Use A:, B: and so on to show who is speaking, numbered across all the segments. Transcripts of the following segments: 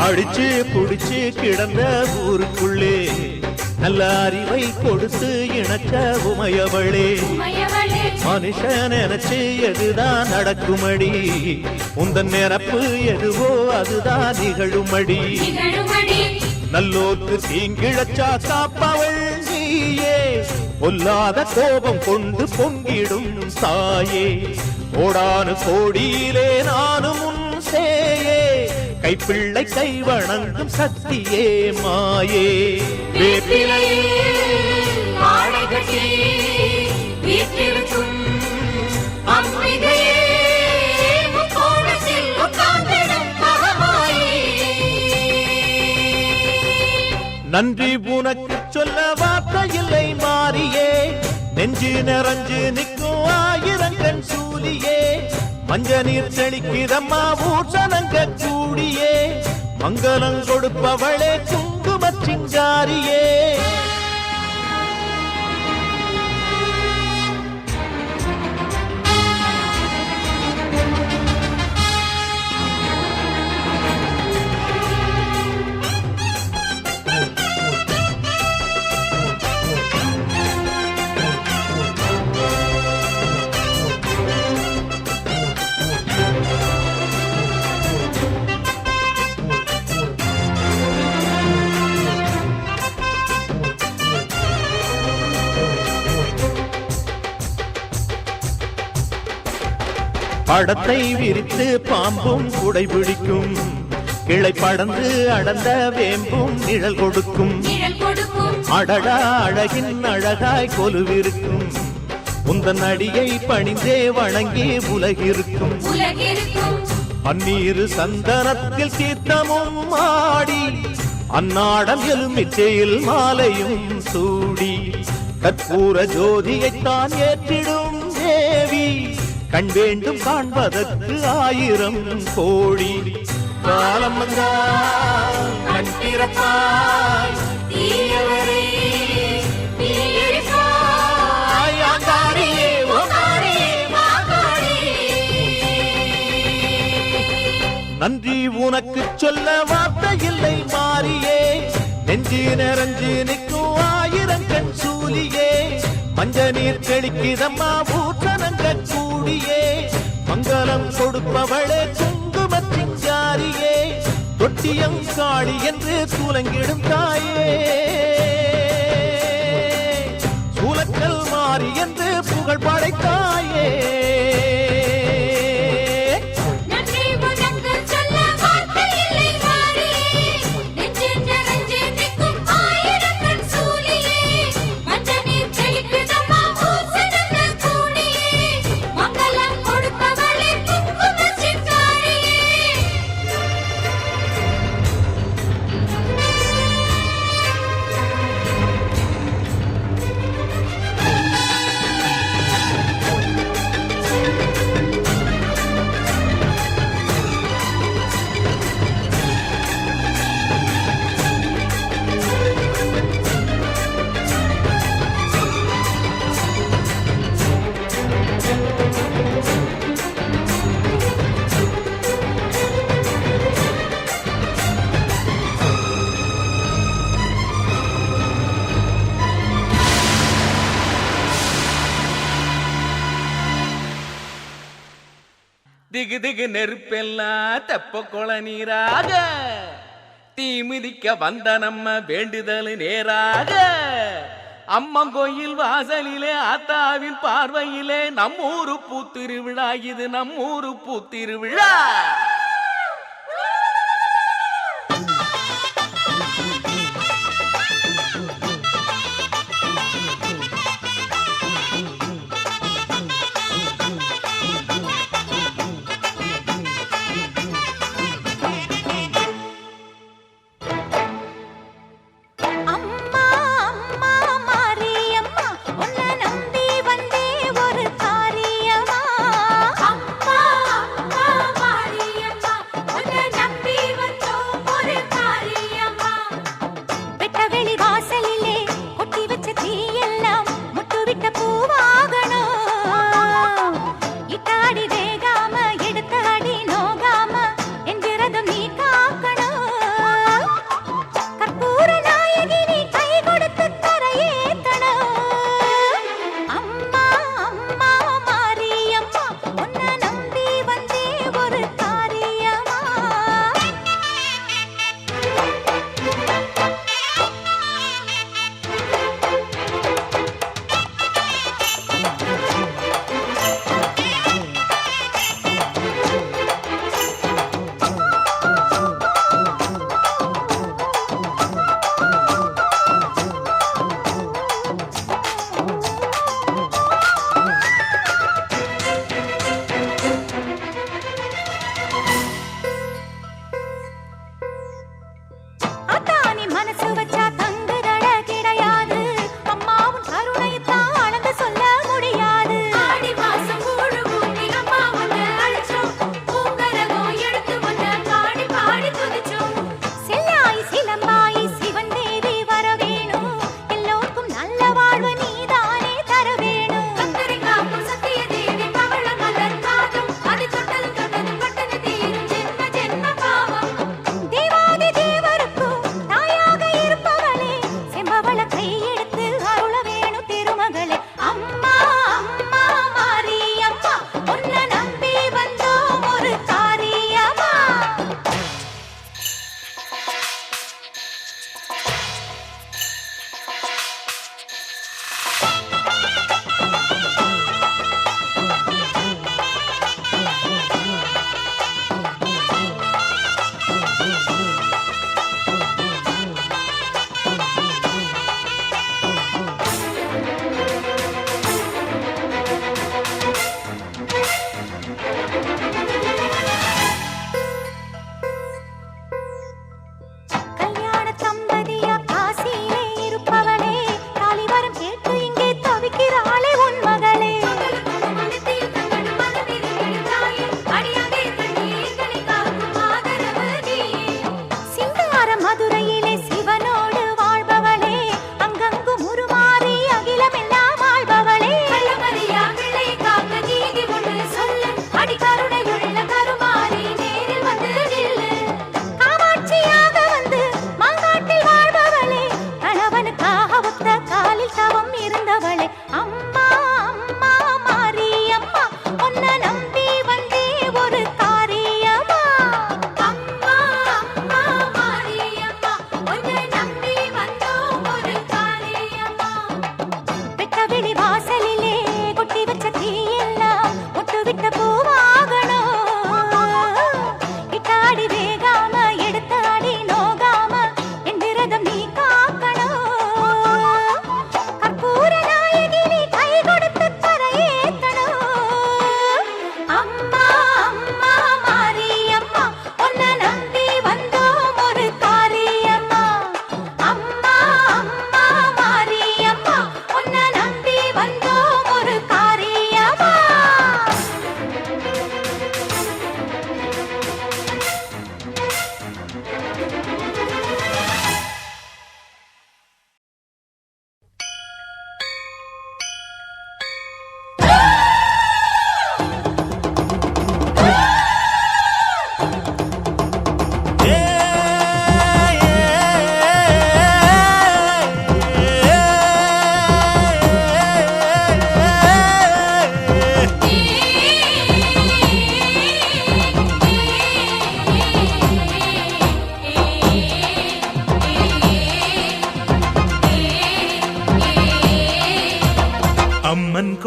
A: அடிச்சு புடிச்சு கிடந்த ஊருக்குள்ளே நல்ல அறிவை கொடுத்து இணக்க உமையவளே மனுஷன் நினைச்சு எதுதான் நடக்குமடி உந்தன் நிரப்பு எதுவோ அதுதான் நிகழுமடி நல்லோர்க்கு தீங்கிழச்சா காப்பவள் நீயே பொல்லாத கோபம் கொண்டு பொங்கிடும் தாயே கோடானு கோடியிலே நானும் உன் சேயே கைப்பிள்ளை கை வணங்கும் சக்தியே மாயே நன்றி உனக்கு சொல்ல வார்த்தை இல்லை மாறியே நெஞ்சு நிறைஞ்சு நிற்கும் ஆயிரங்கண் சூலியே மஞ்ச நீர் செழிக்கிறம்மா ஊசனங்க கூடியே மங்களம் கொடுப்பவளே குங்கும சிங்காரியே படத்தை விரித்து பாம்பும் குடை பிடிக்கும் கிளை படந்து அடர்ந்த வேம்பும் நிழல் கொடுக்கும் அடடா அழகின் அழகாய் கொலுவிருக்கும் உந்தன் அடியை பணிந்தே வணங்கி உலகிருக்கும் பன்னீரு சந்தனத்தில் தீர்த்தமும் ஆடி அந்நாடம் எலுமிச்சையில் மாலையும் சூடி கற்பூர ஜோதியைத்தான் ஏற்றிடும் தேவி கண் வேண்டும் காண்பதற்கு ஆயிரம் கோடி காலம் வந்தால் கண் திறப்பாய் தீயவரே நன்றி உனக்கு சொல்ல வார்த்தை இல்லை மாறியே நெஞ்சு நிறைஞ்சு நிற்கும் ஆயிரங்கண் சூலியே மஞ்ச நீர் தெளிக்கிதம்மா ஊற்றனங்க கூடியே மங்களம் கொடுப்பவளே குங்கும சிங்காரியே தொட்டியம் காளி என்று சூலங்கிடும் தாயே சூலக்கல் மாறி என்று புகழ் படைத்தாயே
B: திகு திகு நெருப்பெல்லாம் தெப்ப கொள நீராக தீ மிதிக்க வந்த நம்ம வேண்டுதல் நேராக அம்மங்கோயில் வாசலிலே ஆத்தாவின் பார்வையிலே நம்மூரு பூத்திருவிழா இது நம்மூரு பூத்திருவிழா
C: Maria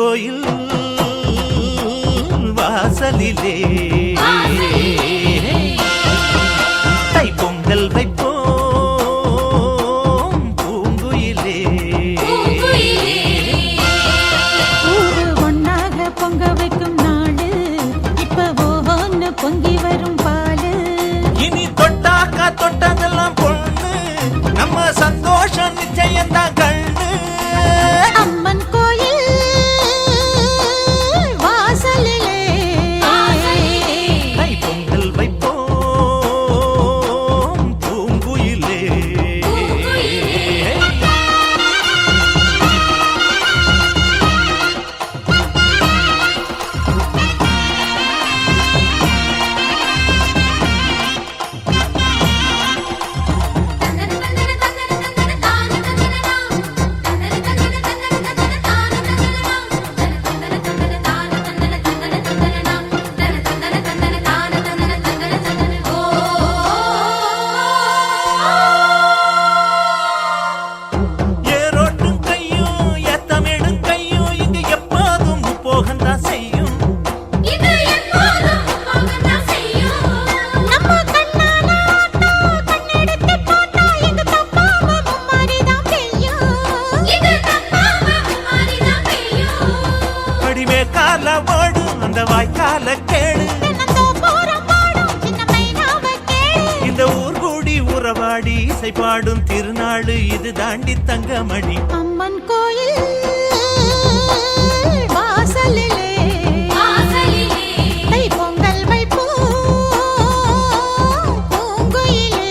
A: கோயில் வாசலிலே தைப்பொங்கல் வைப்போம் பூங்குயிலே.
C: ஊரு ஒன்னாக பொங்க வைக்கும் நாடு இப்ப ஒவ்வொன்னு பொங்கி வரும் பாலு.
A: இனி தொட்டாக்கா தொட்டதெல்லாம் பொண்ணு நம்ம சந்தோஷம் நிச்சயம்தான் கண்ணு.
C: அம்மன் கோயில் வாசலிலே
A: தைப்பொங்கல் வைப்போம் பூங்குயிலே. ஏரோட்டும் கையும் ஏத்தமிடும் கையும் இங்கு எப்போதும் போகத்தான் செய்யும்.
C: நம்ம கண்ணால ஆட்டா கண்ணெடுத்து பார்த்தா எங்க தப்பாம மும்மாரிதான் பெய்யும்.
A: படிமே கால ஓடும் அந்த வாய்க்கால கேடு.
C: தென்னந்தோப்புறம் பாடும் சின்ன மைனாவை கேளு.
A: இந்த ஊர் கூடி உறவாடி இசை பாடும் திருநாள் இது தாண்டி தங்கமணி.
C: அம்மன் கோயில் வாசலிலே தைப்பொங்கல் வைப்போம் பூங்குயிலே.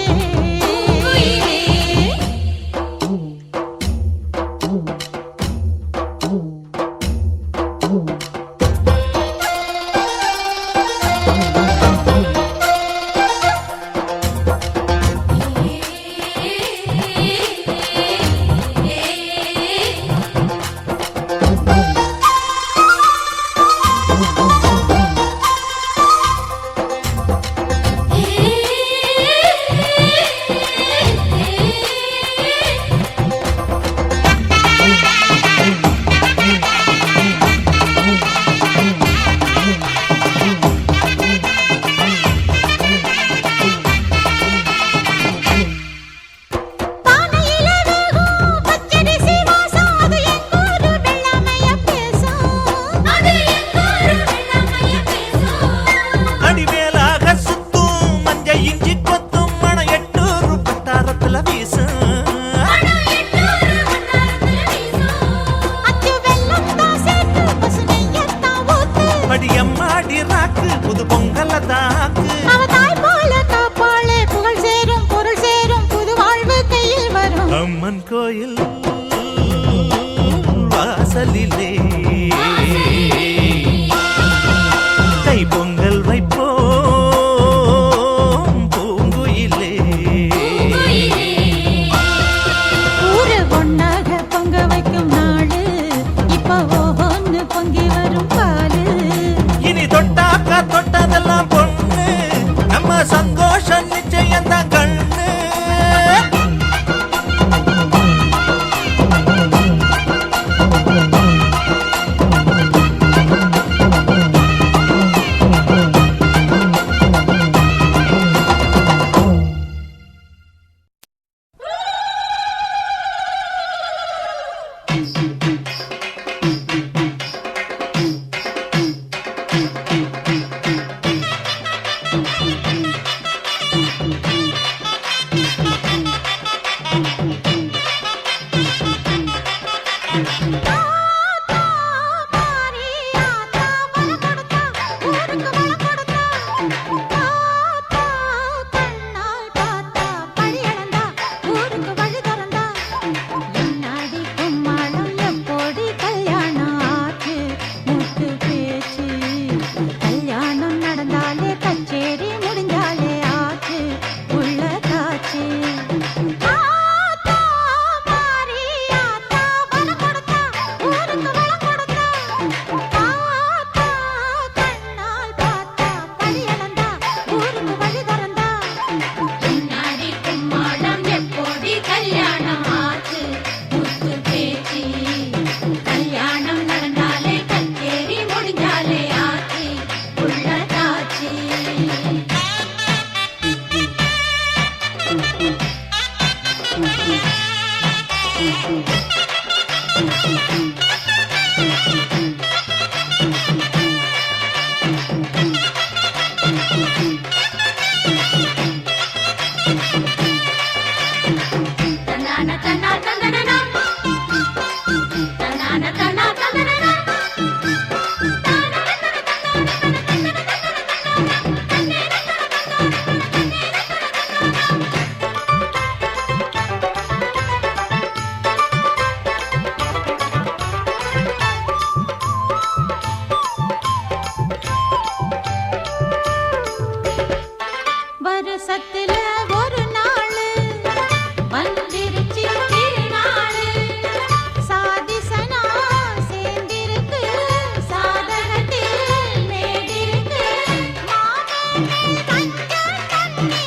C: பானையிலே வேகும் பச்சரிசி வாசம் அது எங்கூரு வெள்ளாமைய பேசும்.
A: அடிமேலாக சுத்தும் மஞ்ச இஞ்சி கொத்தும் மணம் 800 பட்டாரத்துல வீசும்.
C: அச்சு வெல்லத்தான் சேர்த்து பசு நெய்யத்தான் ஊத்து.
A: படியம்மாடி ராக்கு புது பொங்கல தாக்கு.
C: அவ தாய் போல காப்பாளே புகழ் சேரும் பொருள் சேரும் புது வாழ்வு கையில் வரும்.
A: அம்மன் கோயில் வாசலிலே தைப்பொங்கல் வைப்போம் பூங்குயிலே.
C: ஊரு ஒன்னாக பொங்க வைக்கும் நாடு இப்ப ஒவ்வொன்னு பொங்கி வரும் பாலு.
A: இனி தொட்டாக்கா தொட்டதெல்லாம் பொண்ணு நம்ம சந்தோஷம் நிச்சயம்தான் கண்ணு.
C: ஆத்தா மாரி ஆத்தா வரம் கொடுத்தா ஊருக்கு வளம் கொடுத்தா. ஆத்தா கண்ணால் பார்த்தா பழி இழந்தா ஊருக்கு வழி திறந்தா. என்னாடி கும்மாளம் எப்போடி கல்யாணம் ஆச்சு முத்து பேச்சு. கல்யாணம் நடந்தாலே கச்சேரி முடிஞ்சா வருஷத்துல ஒரு நாள் வந்திருச்சு திருநாள் சாதிசனா சேர்ந்திருக்கு சாதகத்தில் மேடிருக்கு மாமேல் கஞ்ச தண்ணி